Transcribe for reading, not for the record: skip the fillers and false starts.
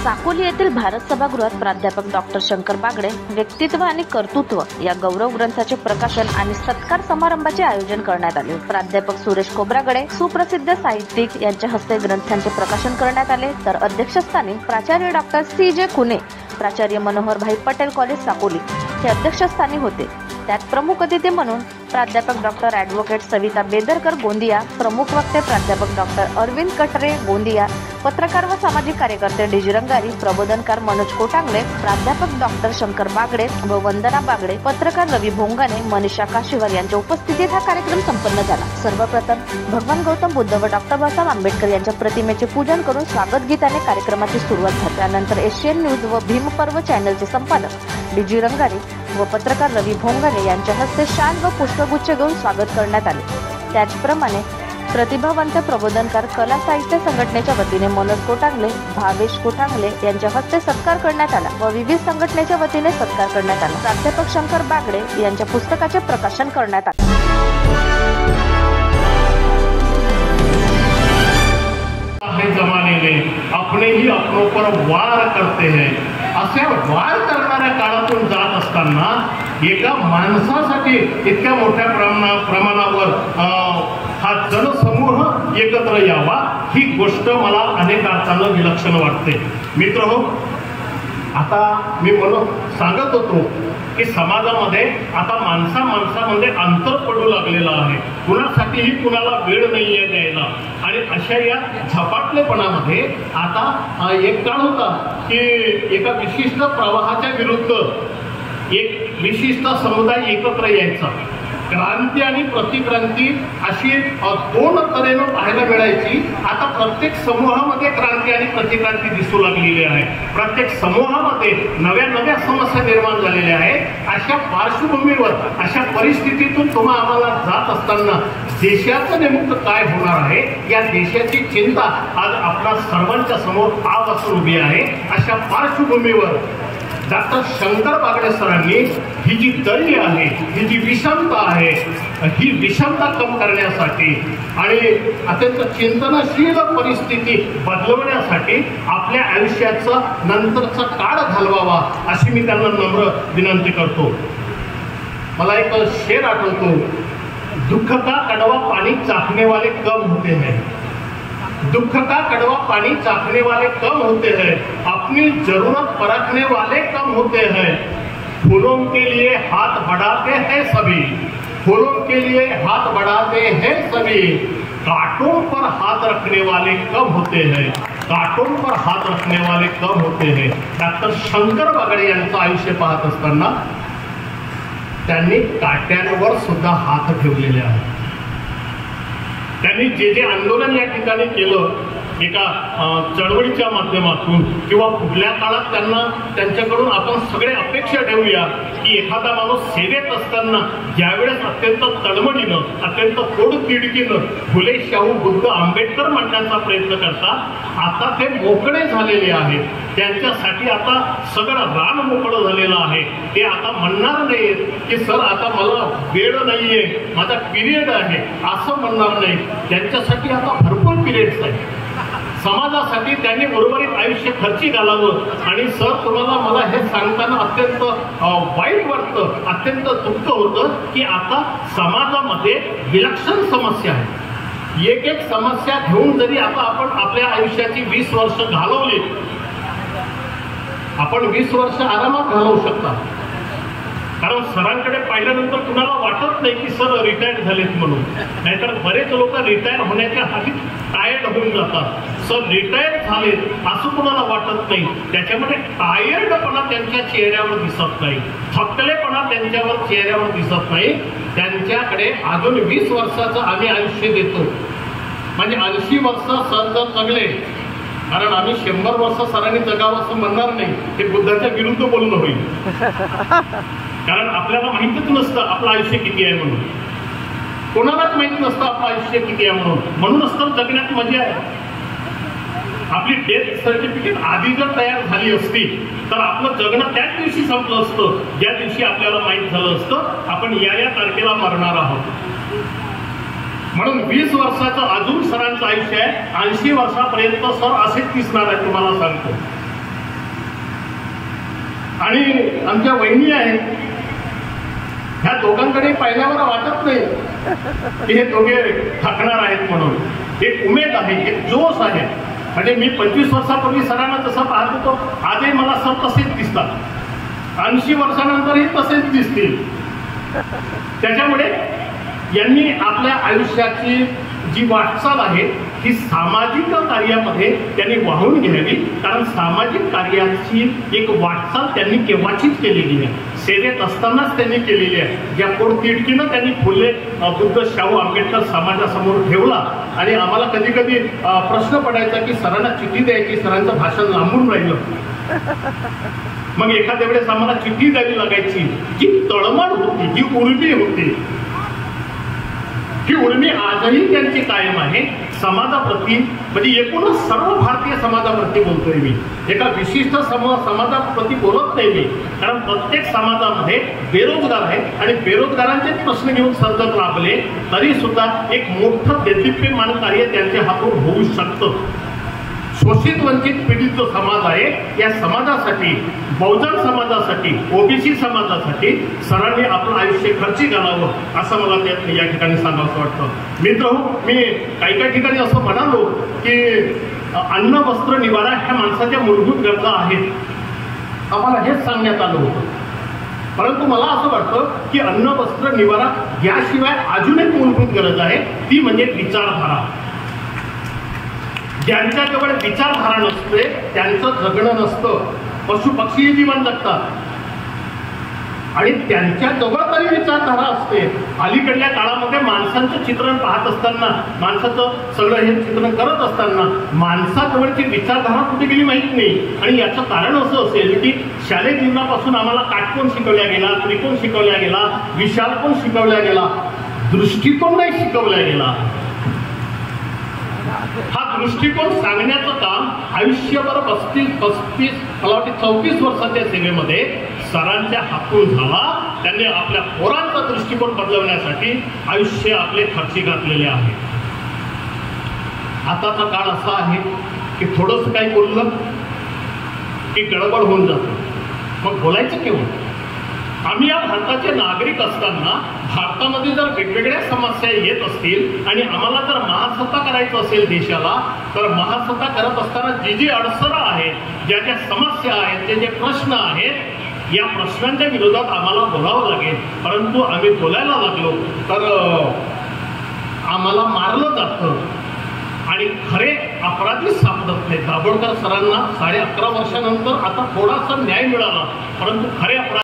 साकोली येथील भारत सभागृहात प्राध्यापक डॉक्टर शंकर बागडे व्यक्तित्व आणि कर्तृत्व या गौरव ग्रंथाचे प्रकाशन आणि सत्कार समारंभाचे आयोजन करण्यात आले। प्राध्यापक सुरेश खोब्रागडे सुप्रसिद्ध साहित्यिक यांच्या हस्ते ग्रंथांचे प्रकाशन करण्यात आले, तर अध्यक्षस्थानी प्राचार्य डॉक्टर CJ कुने, प्राचार्य मनोहर भाई पटेल कॉलेज साकोली हे अध्यक्षस्थानी होते। त्यात प्रमुख अतिथी म्हणून प्राध्यापक डॉक्टर ॲडव्होकेट सविता बेदरकर गोंदिया, प्रमुख वक्ते प्राध्यापक डॉक्टर अरविंद कटरे गोंदिया, पत्रकार व सामाजिक कार्यकर्ते DG रंगारी, प्रबोधनकार मनोज कोटांगले, प्राध्यापक डॉक्टर शंकर बागडे व वंदना बागडे, पत्रकार रवी भोंगाने, मनीषा काशीवर यांच्या उपस्थितीत हा कार्यक्रम संपन्न झाला। सर्वप्रथम भगवान गौतम बुद्ध व डॉक्टर बाबासाहेब आंबेडकर यांच्या प्रतिमेचे पूजन करून स्वागत गीताने कार्यक्रमाची सुरुवात झाली। त्यानंतर एशियन न्यूज व भीमपर्व चॅनलचे संपादक DG रंगारी व पत्रकार रवी भोंगाने यांच्या हस्ते शाल व पुष्पगुच्छ घेऊन स्वागत करण्यात आले। त्याचप्रमाणे प्रतिभावंत प्रबोधनकार कला साहित्य संघटनेच्या वतीने मनोज कोटांगले, भावेश कोटांगले यांच्या हस्ते सत्कार करण्यात आला व विविध संघटनेच्या वतीने सत्कार करण्यात आला। प्राध्यापक शंकर बागडे यांच्या पुस्तकाचे प्रकाशन करण्यात आले। जमाने में अपने ही अपनों पर वार करते हैं। अशा वार करणाऱ्या काळातून जात असताना एका माणसासाठी इतक्या मोठ्या प्रमाणावर हा जनसमूह एकत्र यावा ही गोष्ट मला अनेक अर्थानं विलक्षण वाटते। मित्रहो, आता मी सांगत होतो की समाजामध्ये आता माणसामध्ये अंतर पडू लागलेलं आहे। कुणासाठीही कुणाला वेळ नाहीये द्यायला, आणि अशा या झपाटलेपणामध्ये आता एक काळ होता की एका विशिष्ट प्रवाहाच्या विरुद्ध एक विशिष्ट समुदाय एकत्र यायचा। क्रांती आणि प्रतिक्रांती अशी दोन तऱ्हेनं पाहायला मिळायची। आता प्रत्येक समूहामध्ये क्रांती आणि प्रतिक्रांती दिसू लागलेली आहे। प्रत्येक समूहामध्ये नव्या समस्या निर्माण झालेल्या आहेत। अशा पार्श्वभूमीवर, अशा परिस्थितीतून तुम्हा आम्हाला जात असताना देशाचं नेमकं काय होणार आहे या देशाची चिंता आज आपल्या सर्वांच्या समोर आज असून उभी आहे। अशा पार्श्वभूमीवर डॉक्टर शंकर बागडे सरांनी ही जी दरी आहे, ही जी विषमता आहे, ही विषमता कम करण्यासाठी आणि अत्यंत चिंतनशील परिस्थिती बदलवण्यासाठी आपल्या आयुष्याचा नंतरचा काळ घालवावा अशी मी त्यांना नम्र विनंती करतो। मला एक शेर आठवतो, दुःख का कड़वा पानी चाखने वाले कम होते हैं, दुख का कड़वा पानी चाखने वाले कम होते हैं, अपनी जरूरत परखने वाले कम होते हैं। फूलों के लिए हाथ बढ़ाते हैं सभी, फूलों के लिए हाथ बढ़ाते हैं सभी, कांटों पर हाथ रखने वाले कम होते हैं, कांटों पर हाथ रखने वाले कम होते हैं। डॉक्टर शंकर बागडे यांचं आयुष्य पाहत असताना त्यांनी काट्यांवर सुद्धा हात ठेवलेले आहेत। त्यांनी जे आंदोलन या ठिकाणी केलं एका चळवळीच्या माध्यमातून किंवा पुढल्या काळात त्यांच्याकडून आपण सगळे अपेक्षा ठेवूया की एखादा माणूस सेवेत असताना ज्यावेळेस अत्यंत तळमळीनं, अत्यंत पोटतिडकीनं फुले, शाहू, बुद्ध, आंबेडकर म्हणण्याचा प्रयत्न करतात, आता ते मोकळे झालेले आहेत। त्यांच्यासाठी आता सगळं रान मोकळं झालेलं आहे। ते आता म्हणणार नाहीत की सर आता मला वेळ नाहीये, माझा पिरियड आहे, असं म्हणणार नाही। त्यांच्यासाठी आता भरपूर पिरियड्स आहेत। समाजासाठी त्यांनी उर्वरित आयुष्य खर्ची घालावं। आणि सर, तुम्हाला मला हे सांगताना अत्यंत वाईट वाटतं, अत्यंत दुःख होतं की आता समाजामध्ये विलक्षण समस्या आहे। एक समस्या घेऊन जरी आता आपण आपल्या आयुष्याची 20 वर्ष घालवली, आपण 20 वर्ष आरामात घालवू शकता। कारण सरांकडे पाहिल्यानंतर कुणाला वाटत नाही की सर रिटायर झालेत म्हणून, नाहीतर बरेच लोक रिटायर होण्याच्या आधी टायर्ड होऊन जातात। सर रिटायर झालेत असं कुणाला वाटत नाही, त्याच्यामध्ये टायर्डपणा त्यांच्या चेहऱ्यावर दिसत नाही, थकलेपणा त्यांच्यावर चेहऱ्यावर दिसत नाही। त्यांच्याकडे अजून 20 वर्षाचं आम्ही आयुष्य देतो, म्हणजे 80 वर्ष सर जर जगले, कारण आम्ही 100 वर्ष सरांनी जगावं असं म्हणणार नाही, ते बुद्धाच्या विरुद्ध बोलणं होईल। कारण आपल्याला माहितीच नसतं आपलं आयुष्य किती आहे म्हणून, कोणालाच माहित नसतं आपलं आयुष्य किती आहे म्हणूनच तर जगण्यात मजा आहे। आपली डेथ सर्टिफिकेट आधी जर तयार झाली असती तर आपलं जगणं त्याच दिवशी संपलं असतं, ज्या दिवशी आपल्याला माहित झालं असतं आपण या तारखेला मरणार आहोत। म्हणून 20 वर्षाचं अजून सरांचं आयुष्य आहे, 80 वर्षापर्यंत सर असेच दिसणार आहे। तुम्हाला सांगतो आणि आमच्या वहिनी आहेत, ह्या दोघांकडे पाहिल्यावर वाटत नाही की हे दोघे थकणार आहेत म्हणून. एक उमेद आहे, एक जोश आहे. म्हणजे मी 25 वर्षापूर्वी सरांना जसं पाहत होतो, आजही मला सर तसेच दिसतात. 80 वर्षानंतरही तसेच दिसतील. त्याच्यामुळे यांनी आपल्या आयुष्याची जी वाटचाल आहे ही सामाजिक कार्यामध्ये त्यांनी वाहून घ्यावी. कारण सामाजिक कार्याची एक वाटचाल त्यांनी केव्हाचीच केलेली आहे, सेवेत असतानाच त्यांनी केलेली आहे. ज्या पोटतिडकीनं त्यांनी फुले बुद्ध शाहू आंबेडकर समाजासमोर ठेवला. आणि आम्हाला कधी कधी प्रश्न पडायचा की सरांना चिठ्ठी द्यायची, सरांचं भाषण लांबून राहिलं. मग एखाद्या वेळेस आम्हाला चिठ्ठी द्यावी लागायची. जी तळमळ होती, जी उर्मी होती, ही उर्मी आजही त्यांची कायम आहे समाजाप्रती. म्हणजे एकूणच सर्व भारतीय समाजाप्रती बोलतोय मी, एका विशिष्ट समाजाप्रती बोलत नाही मी. कारण प्रत्येक समाजामध्ये बेरोजगार आहेत आणि बेरोजगारांचे प्रश्न घेऊन सर्जत राबले तरी सुद्धा एक मोठं देदीप्यमान कार्य त्यांच्या हातून होऊ शकतं. शोषित वंचित पीडित जो समाज आहे या समाजासाठी, बहुजन समाजासाठी, ओबीसी समाजासाठी सरांनी आपलं आयुष्य खर्ची घालावं असं मला या ठिकाणी सांगावं वाटतं. मित्र, मी काही ठिकाणी असं म्हणालो की अन्न वस्त्र निवारा ह्या माणसाच्या मूलभूत गरजा आहेत, आम्हाला हेच सांगण्यात आलं होतं. परंतु मला असं वाटतं की अन्न वस्त्र निवारा याशिवाय अजून एक मूलभूत गरज आहे, ती म्हणजे विचारधारा. ज्यांच्याजवळ विचारधारा नसते त्यांचं जगणं नसतं. पशु पक्षी जीवन जगतात आणि त्यांच्याजवळ तरी विचारधारा असते. अलीकडल्या काळामध्ये माणसांचं चित्रण पाहत असताना, माणसाचं सगळं हे चित्रण करत असताना माणसाजवळची विचारधारा कुठे गेली माहीत नाही. आणि याचं कारण असं असेल की शालेय जीवनापासून आम्हाला काटकोन शिकवल्या गेला, त्रिकोण शिकवल्या गेला, विशालकोन शिकवल्या गेला, दृष्टिकोन नाही शिकवल्या गेला. हा दृष्टिकोन सांगण्याचं काम आयुष्यभर 35 मला वाटते 34 वर्षाच्या सेवेमध्ये सरांच्या हातून झाला. त्यांनी आपल्या पोरांचा दृष्टिकोन बदलवण्यासाठी आयुष्य आपले खर्ची घातलेले आहे. आताचा काळ असा आहे की थोडंसं काही बोललं की गडबड होऊन जातं. मग बोलायचं केव्हा? आम्ही या भारताचे नागरिक असताना भारतामध्ये जर वेगवेगळ्या समस्या येत असतील आणि आम्हाला जर महासत्ता करायचं असेल देशाला, तर महासत्ता करत असताना जी अडचण आहे, ज्या ज्या समस्या आहेत, जे प्रश्न आहेत, या प्रश्नांच्या विरोधात आम्हाला बोलावं लागेल. परंतु आम्ही बोलायला लागलो तर आम्हाला मारलं जातं आणि खरे अपराधी सापडत नाही. दाभोळकर सरांना 11.5 वर्षानंतर आता थोडासा न्याय मिळाला, परंतु खरे अपराधी